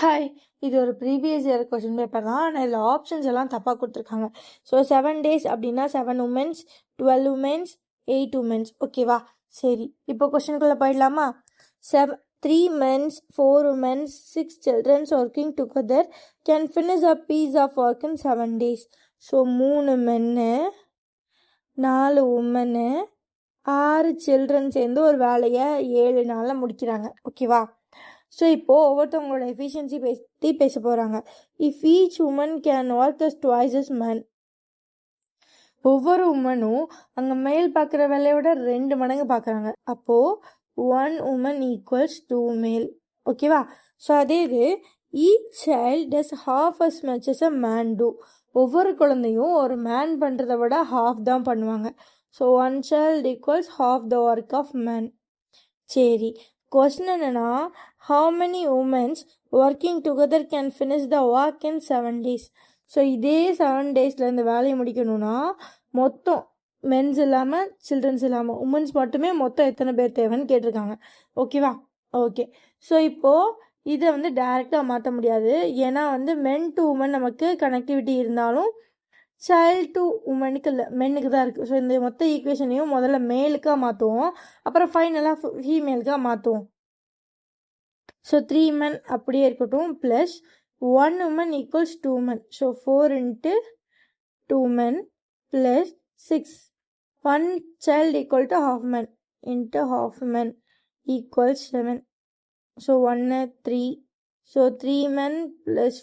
Hi, இது ஒரு previous year question paper தான். ஆனால் இதில் ஆப்ஷன்ஸ் எல்லாம் தப்பாக கொடுத்துருக்காங்க. ஸோ 7 days அப்படின்னா 7 உமன்ஸ், 12 உமன்ஸ், 8 உமன்ஸ். ஓகேவா? சரி, இப்போ கொஷினுக்குள்ளே போயிடலாமா? 3 men, 4 women, 6 children working together can finish a piece of work in 7 days. So 3 மென்னு, 4 உமனு, 6 சில்ட்ரன் சேர்ந்து ஒரு வேலையை 7 நாளில் முடிக்கிறாங்க. ஓகேவா? ஸோ இப்போது ஒவ்வொருத்தவங்களோட எஃபிஷியன்சி பற்றி பேச போகிறாங்க. If each woman can work as twice as man. ஒவ்வொரு உமனும் அங்கே மேல் பார்க்குற வேலையோட 2 மடங்கு பார்க்குறாங்க. அப்போது 1 woman ஈக்குவல்ஸ் 2 மேல். ஓகேவா? ஸோ அதே இது each child does half as much as a man do. ஒவ்வொரு குழந்தையும் ஒரு மேன் பண்ணுறத விட half தான் பண்ணுவாங்க. So 1 child equals half the work of man. சரி, கொஸ்டின் என்னன்னா, how many women's working together can finish the work in 7 days. So இதே 7 daysல இந்த வேலையை முடிக்கணும்னா மொத்தம் மென்ஸ் இல்லாமல் சில்ட்ரன்ஸ் இல்லாமல் உமன்ஸ் மட்டுமே மொத்தம் எத்தனை பேர் தேவைன்னு கேட்டிருக்காங்க. ஓகேவா? ஓகே. ஸோ இப்போது இதை வந்து டைரெக்டாக மாற்ற முடியாது. ஏன்னா வந்து மென் டு உமன் நமக்கு கனெக்டிவிட்டி இருந்தாலும் சைல்டு டு உமனுக்கு இல்லை, மென்னுக்கு தான் இருக்குது. ஸோ இந்த மொத்த ஈக்குவேஷனையும் முதல்ல மேலுக்காக மாற்றுவோம், அப்புறம் ஃபைனலாக ஃபீமேலுக்காக மாற்றுவோம். ஸோ 3 men அப்படியே இருக்கட்டும், plus 1 woman equals 2 men. So 4 into 2 men plus 6. 1 child equal to half man into half man equals 7. So 1 3. So 3 men plus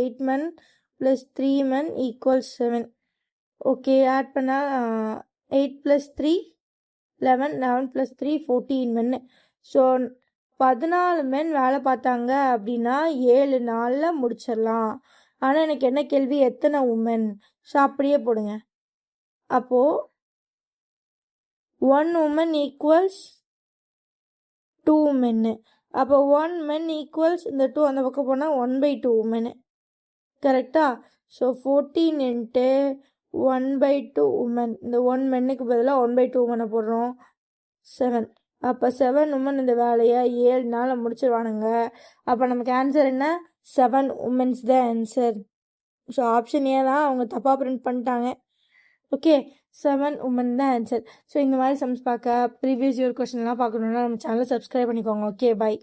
8 men plus 3 men equals 7. Okay, add பண்ணால் 8 + 3 11, 11 + 3 14 men. ஸோ 14 men வேலை பார்த்தாங்க அப்படின்னா 7 நாளில் முடிச்சிடலாம். ஆனால் எனக்கு என்ன கேள்வி, எத்தனை உமன்? ஸோ அப்படியே போடுங்க. அப்போது 1 woman ஈக்குவல்ஸ் 2 men. அப்போ 1 men ஈக்குவல்ஸ் இந்த 2 அந்த பக்கம் போனால் 1/2 women. கரெக்டா? So 14 into 1/2 women. இந்த 1 menக்கு பதிலாக 1/2 women போடுறோம். 7. அப்போ 7 women இந்த வேலையை 7 நாளில் முடிச்சிருவானுங்க. அப்போ நமக்கு ஆன்சர் என்ன? 7 women's தான் ஆன்சர். ஸோ ஆப்ஷன் ஏ தான் அவங்க தப்பாக பிரிண்ட் பண்ணிட்டாங்க. ஓகே, 7 women தான் ஆன்சர். ஸோ இந்த மாதிரி சம்ஸ் பார்க்க ப்ரீவியஸ் இயர் கொஸ்டின்லாம் பார்க்கணுன்னா நம்ம சேனலை சப்ஸ்கிரைப் பண்ணிக்கோங்க. Okay, by.